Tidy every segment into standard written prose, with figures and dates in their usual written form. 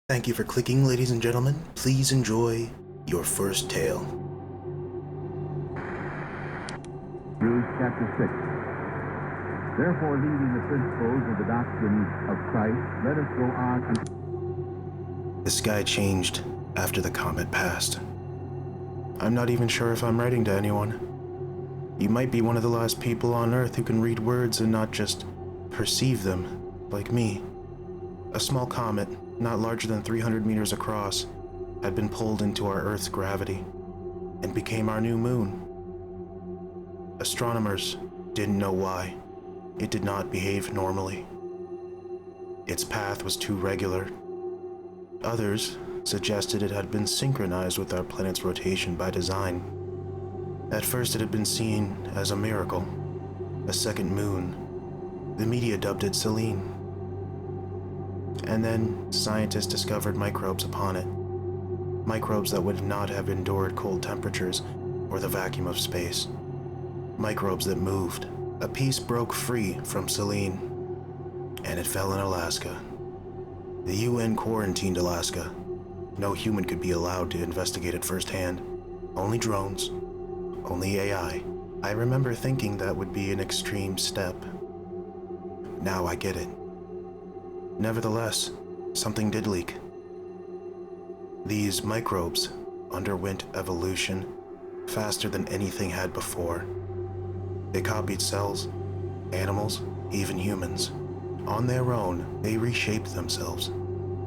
Thank you for clicking, ladies and gentlemen. Please enjoy your first tale. Hebrews chapter 6. Therefore, leaving the principles of the doctrine of Christ, let us go on. The sky changed after the comet passed. I'm not even sure if I'm writing to anyone. You might be one of the last people on Earth who can read words and not just perceive them, like me. A small comet, not larger than 300 meters across, had been pulled into our Earth's gravity and became our new moon. Astronomers didn't know why. It did not behave normally. Its path was too regular. Others suggested it had been synchronized with our planet's rotation by design. At first it had been seen as a miracle, a second moon. The media dubbed it Selene. And then scientists discovered microbes upon it. Microbes that would not have endured cold temperatures or the vacuum of space. Microbes that moved. A piece broke free from Selene, and it fell in Alaska. The UN quarantined Alaska. No human could be allowed to investigate it firsthand. Only drones. Only AI. I remember thinking that would be an extreme step. Now I get it. Nevertheless, something did leak. These microbes underwent evolution faster than anything had before. They copied cells, animals, even humans. On their own, they reshaped themselves,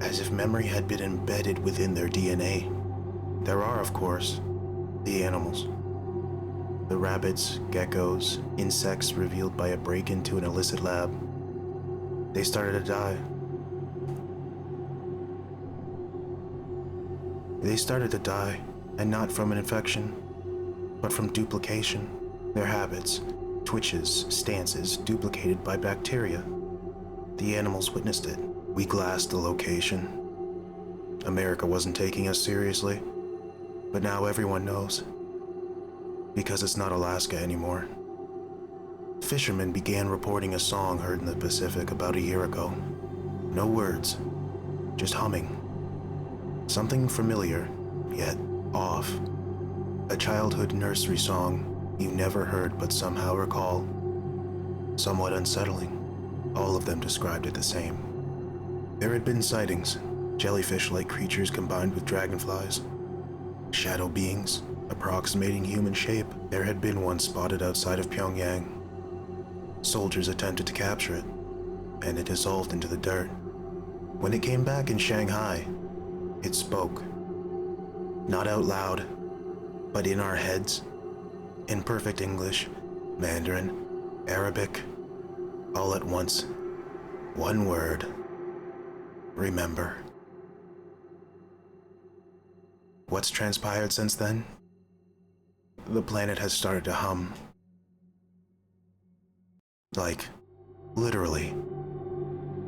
as if memory had been embedded within their DNA. There are, of course, the animals. The rabbits, geckos, insects revealed by a break into an illicit lab. They started to die. They started to die, and not from an infection, but from duplication. Their habits, twitches, stances, duplicated by bacteria. The animals witnessed it. We glassed the location. America wasn't taking us seriously, but now everyone knows. Because it's not Alaska anymore. Fishermen began reporting a song heard in the Pacific about a year ago. No words, just humming. Something familiar, yet off. A childhood nursery song you never heard but somehow recall. Somewhat unsettling. All of them described it the same. There had been sightings, jellyfish-like creatures combined with dragonflies. Shadow beings, approximating human shape. There had been one spotted outside of Pyongyang. Soldiers attempted to capture it, and it dissolved into the dirt. When it came back in Shanghai, it spoke. Not out loud, but in our heads. In perfect English, Mandarin, Arabic, all at once. One word. Remember. What's transpired since then? The planet has started to hum. Like, literally.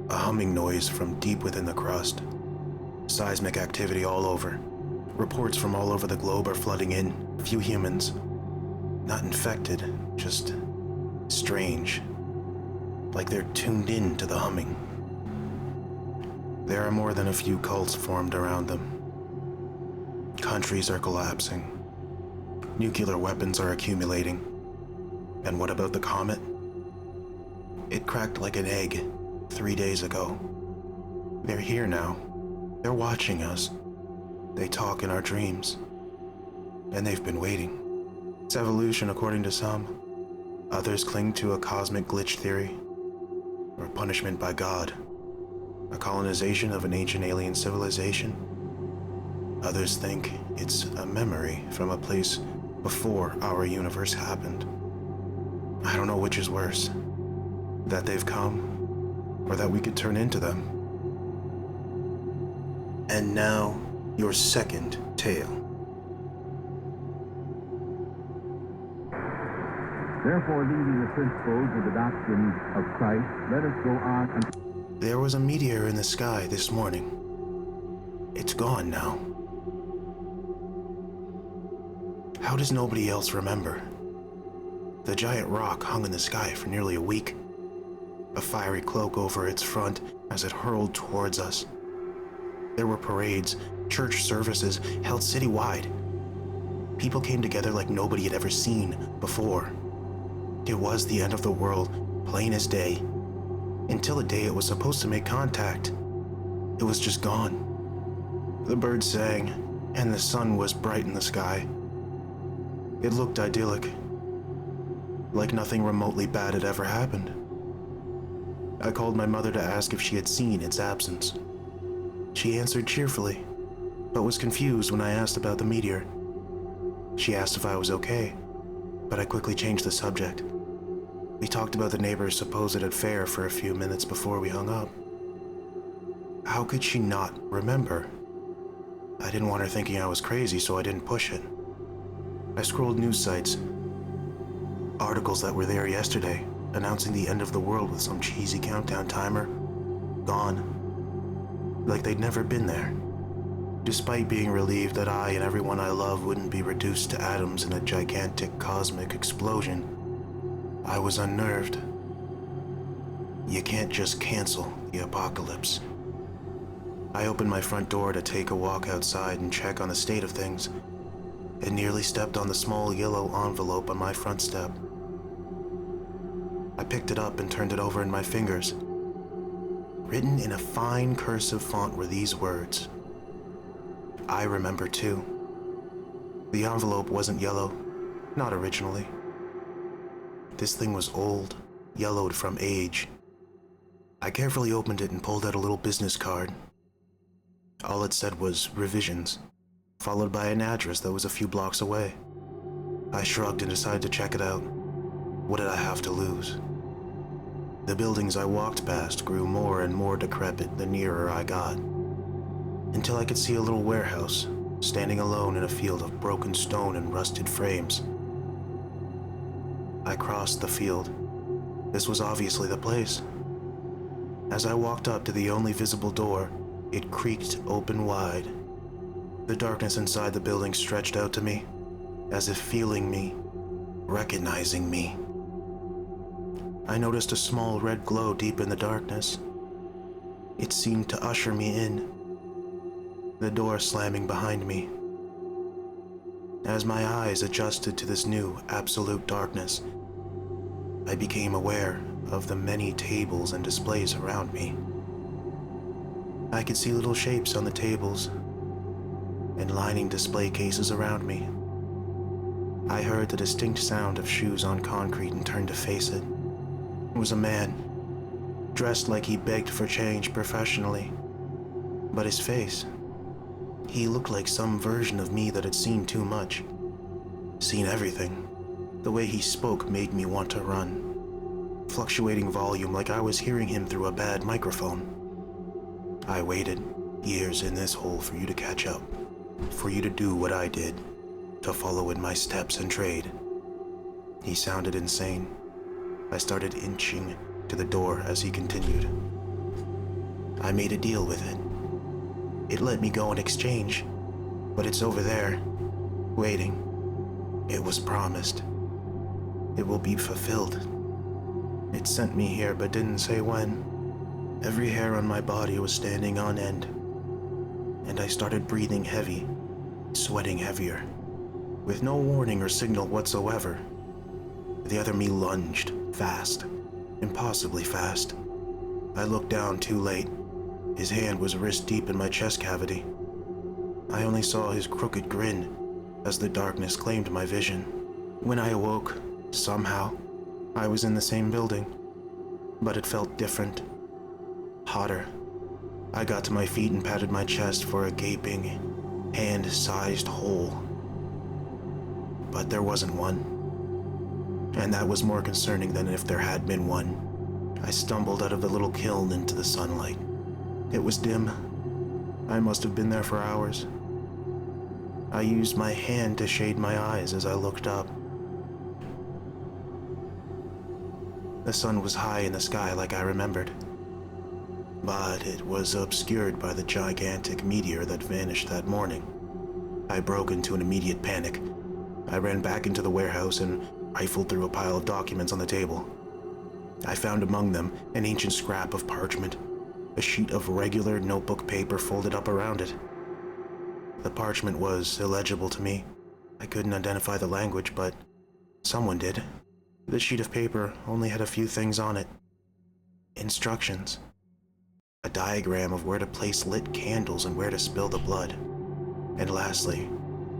A humming noise from deep within the crust. Seismic activity all over. Reports from all over the globe are flooding in. Few humans. Not infected, just strange. Like they're tuned in to the humming. There are more than a few cults formed around them. Countries are collapsing. Nuclear weapons are accumulating. And what about the comet? It cracked like an egg 3 days ago. They're here now. They're watching us. They talk in our dreams. And they've been waiting. It's evolution according to some. Others cling to a cosmic glitch theory. Or punishment by God. A colonization of an ancient alien civilization. Others think it's a memory from a place before our universe happened. I don't know which is worse. That they've come, or that we could turn into them. And now, your second tale. Therefore, leaving the principles of the doctrine of Christ, let us go on. There was a meteor in the sky this morning. It's gone now. How does nobody else remember? The giant rock hung in the sky for nearly a week. A fiery cloak over its front as it hurled towards us. There were parades, church services held citywide. People came together like nobody had ever seen before. It was the end of the world, plain as day. Until the day it was supposed to make contact, it was just gone. The birds sang, and the sun was bright in the sky. It looked idyllic, like nothing remotely bad had ever happened. I called my mother to ask if she had seen its absence. She answered cheerfully, but was confused when I asked about the meteor. She asked if I was okay, but I quickly changed the subject. We talked about the neighbor's supposed affair for a few minutes before we hung up. How could she not remember? I didn't want her thinking I was crazy, so I didn't push it. I scrolled news sites, articles that were there yesterday, announcing the end of the world with some cheesy countdown timer. Gone. Like they'd never been there. Despite being relieved that I and everyone I love wouldn't be reduced to atoms in a gigantic cosmic explosion, I was unnerved. You can't just cancel the apocalypse. I opened my front door to take a walk outside and check on the state of things, and nearly stepped on the small yellow envelope on my front step. I picked it up and turned it over in my fingers. Written in a fine cursive font were these words. I remember too. The envelope wasn't yellow, not originally. This thing was old, yellowed from age. I carefully opened it and pulled out a little business card. All it said was revisions, followed by an address that was a few blocks away. I shrugged and decided to check it out. What did I have to lose? The buildings I walked past grew more and more decrepit the nearer I got, until I could see a little warehouse standing alone in a field of broken stone and rusted frames. I crossed the field. This was obviously the place. As I walked up to the only visible door, it creaked open wide. The darkness inside the building stretched out to me, as if feeling me, recognizing me. I noticed a small red glow deep in the darkness. It seemed to usher me in, the door slamming behind me. As my eyes adjusted to this new, absolute darkness, I became aware of the many tables and displays around me. I could see little shapes on the tables and lining display cases around me. I heard the distinct sound of shoes on concrete and turned to face it. It was a man, dressed like he begged for change professionally. But his face, he looked like some version of me that had seen too much, seen everything. The way he spoke made me want to run, fluctuating volume like I was hearing him through a bad microphone. I waited years in this hole for you to catch up, for you to do what I did, to follow in my steps and trade. He sounded insane. I started inching to the door as he continued. I made a deal with it. It let me go in exchange, but it's over there, waiting. It was promised. It will be fulfilled. It sent me here but didn't say when. Every hair on my body was standing on end, and I started breathing heavy, sweating heavier. With no warning or signal whatsoever, the other me lunged, fast, impossibly fast. I looked down too late. His hand was wrist deep in my chest cavity. I only saw his crooked grin as the darkness claimed my vision. When I awoke, somehow, I was in the same building, but it felt different, hotter. I got to my feet and patted my chest for a gaping, hand-sized hole. But there wasn't one. And that was more concerning than if there had been one. I stumbled out of the little kiln into the sunlight. It was dim. I must have been there for hours. I used my hand to shade my eyes as I looked up. The sun was high in the sky like I remembered, but it was obscured by the gigantic meteor that vanished that morning. I broke into an immediate panic. I ran back into the warehouse and rifled through a pile of documents on the table. I found among them an ancient scrap of parchment, a sheet of regular notebook paper folded up around it. The parchment was illegible to me. I couldn't identify the language, but someone did. The sheet of paper only had a few things on it. Instructions. A diagram of where to place lit candles and where to spill the blood. And lastly,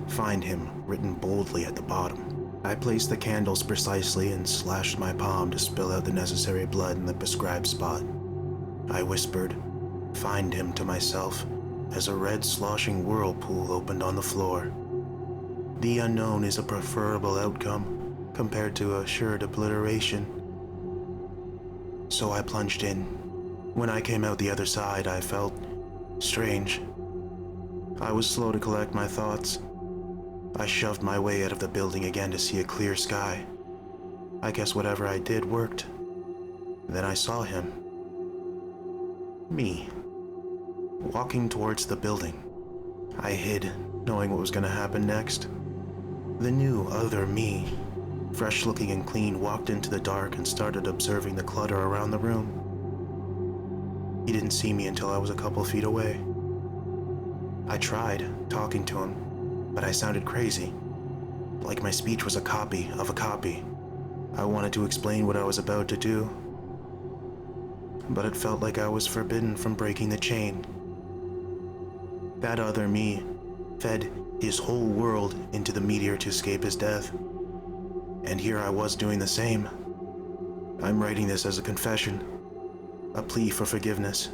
find him written boldly at the bottom. I placed the candles precisely and slashed my palm to spill out the necessary blood in the prescribed spot. I whispered, "Find him," to myself, as a red sloshing whirlpool opened on the floor. The unknown is a preferable outcome compared to assured obliteration. So I plunged in. When I came out the other side, I felt strange. I was slow to collect my thoughts. I shoved my way out of the building again to see a clear sky. I guess whatever I did worked. Then I saw him. Me. Walking towards the building. I hid, knowing what was going to happen next. The new other me, fresh looking and clean, walked into the dark and started observing the clutter around the room. He didn't see me until I was a couple feet away. I tried talking to him, but I sounded crazy, like my speech was a copy of a copy. I wanted to explain what I was about to do, but it felt like I was forbidden from breaking the chain. That other me fed his whole world into the meteor to escape his death. And here I was doing the same. I'm writing this as a confession, a plea for forgiveness.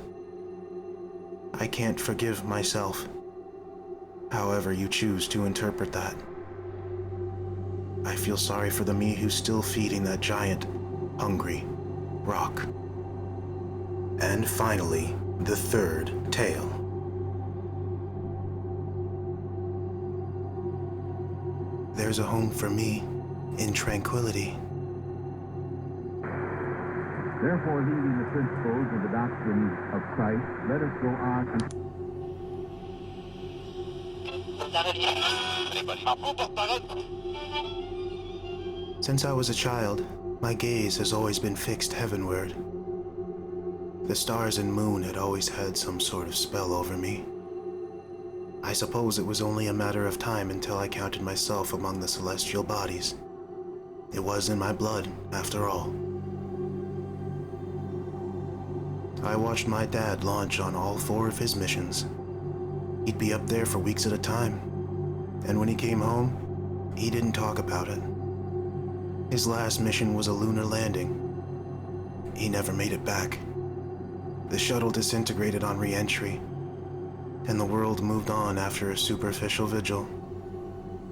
I can't forgive myself, however you choose to interpret that. I feel sorry for the me who's still feeding that giant, hungry rock. And finally, the third tale. There's a home for me in tranquility. Therefore, leaving the principles of the doctrine of Christ, let us go on and... Since I was a child, my gaze has always been fixed heavenward. The stars and moon had always had some sort of spell over me. I suppose it was only a matter of time until I counted myself among the celestial bodies. It was in my blood, after all. I watched my dad launch on all 4 of his missions. He'd be up there for weeks at a time, and when he came home, he didn't talk about it. His last mission was a lunar landing. He never made it back. The shuttle disintegrated on re-entry, and the world moved on after a superficial vigil.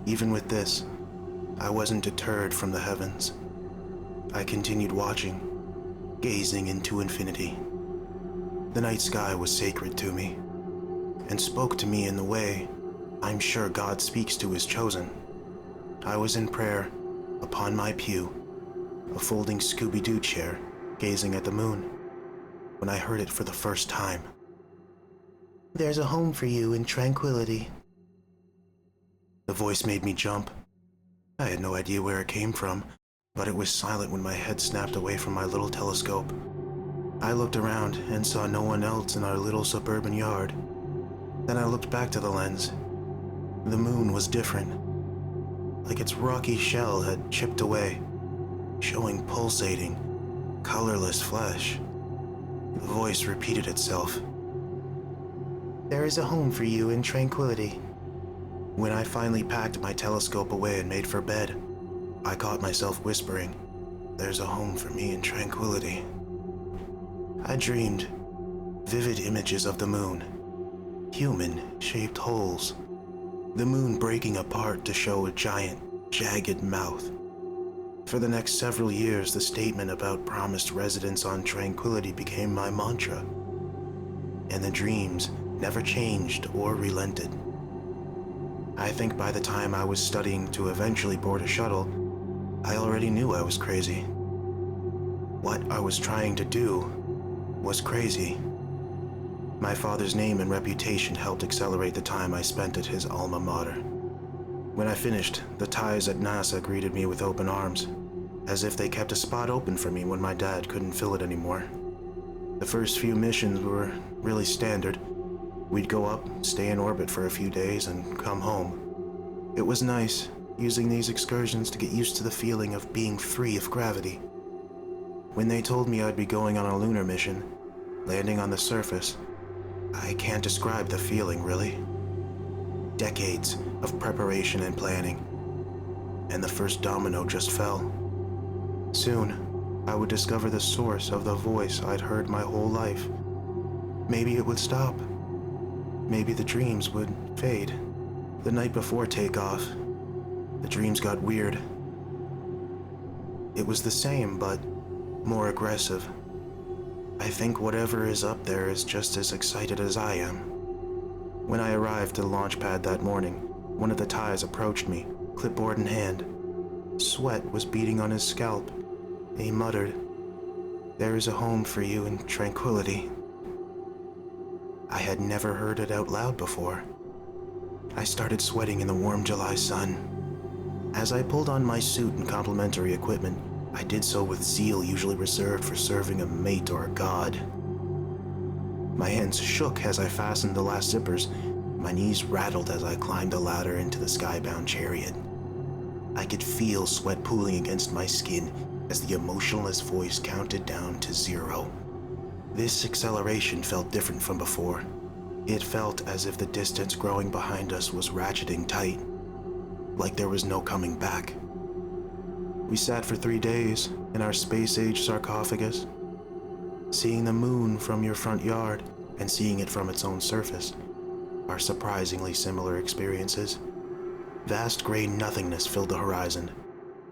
Even with this, I wasn't deterred from the heavens. I continued watching, gazing into infinity. The night sky was sacred to me, and spoke to me in the way I'm sure God speaks to his chosen. I was in prayer, upon my pew, a folding Scooby-Doo chair, gazing at the moon, when I heard it for the first time. There's a home for you in tranquility. The voice made me jump. I had no idea where it came from, but it was silent when my head snapped away from my little telescope. I looked around and saw no one else in our little suburban yard. Then I looked back to the lens. The moon was different, like its rocky shell had chipped away, showing pulsating, colorless flesh. The voice repeated itself. There is a home for you in tranquility. When I finally packed my telescope away and made for bed, I caught myself whispering, "There's a home for me in tranquility." I dreamed vivid images of the moon, human-shaped holes, the moon breaking apart to show a giant, jagged mouth. For the next several years, the statement about promised residence on tranquility became my mantra, and the dreams never changed or relented. I think by the time I was studying to eventually board a shuttle, I already knew I was crazy. What I was trying to do was crazy. My father's name and reputation helped accelerate the time I spent at his alma mater. When I finished, the ties at NASA greeted me with open arms, as if they kept a spot open for me when my dad couldn't fill it anymore. The first few missions were really standard. We'd go up, stay in orbit for a few days, and come home. It was nice, using these excursions to get used to the feeling of being free of gravity. When they told me I'd be going on a lunar mission, landing on the surface, I can't describe the feeling, really. Decades of preparation and planning, and the first domino just fell. Soon, I would discover the source of the voice I'd heard my whole life. Maybe it would stop. Maybe the dreams would fade. The night before takeoff, the dreams got weird. It was the same, but more aggressive. I think whatever is up there is just as excited as I am. When I arrived to the launch pad that morning, one of the Thais approached me, clipboard in hand. Sweat was beading on his scalp. He muttered, "There is a home for you in tranquility." I had never heard it out loud before. I started sweating in the warm July sun. As I pulled on my suit and complementary equipment, I did so with zeal usually reserved for serving a mate or a god. My hands shook as I fastened the last zippers. My knees rattled as I climbed the ladder into the skybound chariot. I could feel sweat pooling against my skin as the emotionless voice counted down to 0. This acceleration felt different from before. It felt as if the distance growing behind us was ratcheting tight, like there was no coming back. We sat for 3 days in our space-age sarcophagus. Seeing the moon from your front yard and seeing it from its own surface are surprisingly similar experiences. Vast gray nothingness filled the horizon,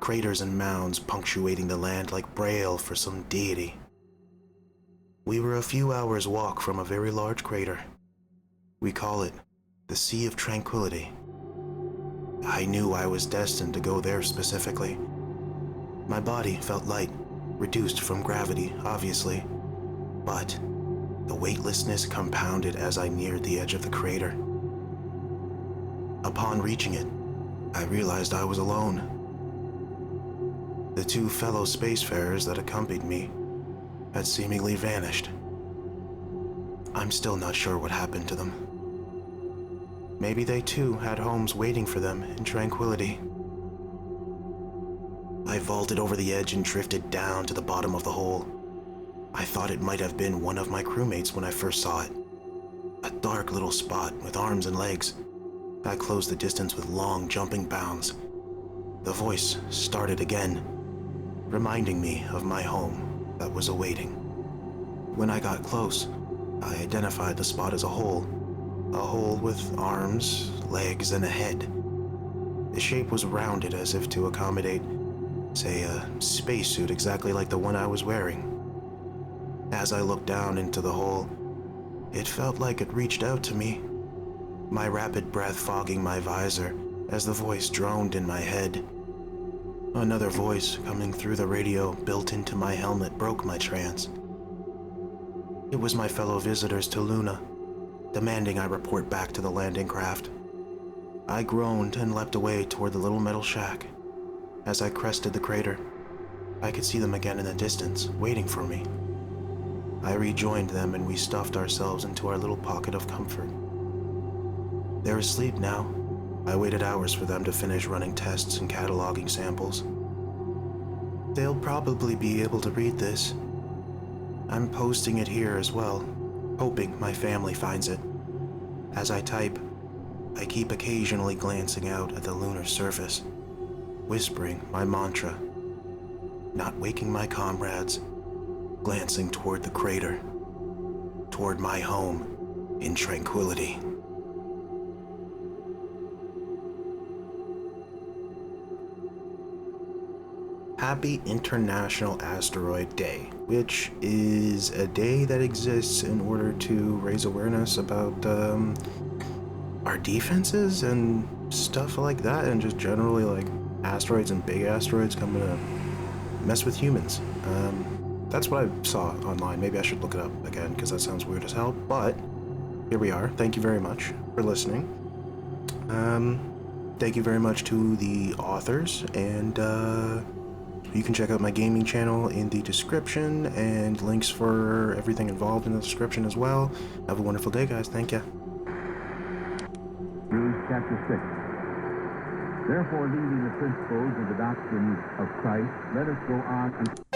craters and mounds punctuating the land like braille for some deity. We were a few hours' walk from a very large crater. We call it the Sea of Tranquility. I knew I was destined to go there specifically. My body felt light, reduced from gravity, obviously, but the weightlessness compounded as I neared the edge of the crater. Upon reaching it, I realized I was alone. The 2 fellow spacefarers that accompanied me had seemingly vanished. I'm still not sure what happened to them. Maybe they too had homes waiting for them in tranquility. I vaulted over the edge and drifted down to the bottom of the hole. I thought it might have been one of my crewmates when I first saw it. A dark little spot with arms and legs. I closed the distance with long jumping bounds. The voice started again, reminding me of my home that was awaiting. When I got close, I identified the spot as a hole with arms, legs, and a head. The shape was rounded as if to accommodate, say, a spacesuit exactly like the one I was wearing. As I looked down into the hole, it felt like it reached out to me, my rapid breath fogging my visor as the voice droned in my head. Another voice coming through the radio built into my helmet broke my trance. It was my fellow visitors to Luna, demanding I report back to the landing craft. I groaned and leapt away toward the little metal shack. As I crested the crater, I could see them again in the distance, waiting for me. I rejoined them and we stuffed ourselves into our little pocket of comfort. They're asleep now. I waited hours for them to finish running tests and cataloging samples. They'll probably be able to read this. I'm posting it here as well, hoping my family finds it. As I type, I keep occasionally glancing out at the lunar surface, whispering my mantra, not waking my comrades, glancing toward the crater, toward my home in tranquility. Happy International Asteroid Day, which is a day that exists in order to raise awareness about our defenses and stuff like that, and just generally like asteroids and big asteroids coming to mess with humans. That's what I saw online. Maybe I should look it up again because that sounds weird as hell, but here we are. Thank you very much for listening. Thank you very much to the authors, and You can check out my gaming channel in the description and links for everything involved in the description as well. Have a wonderful day, guys. Thank you. Hebrews chapter 6. Therefore, leaving the principles of the doctrine of Christ, let us go on.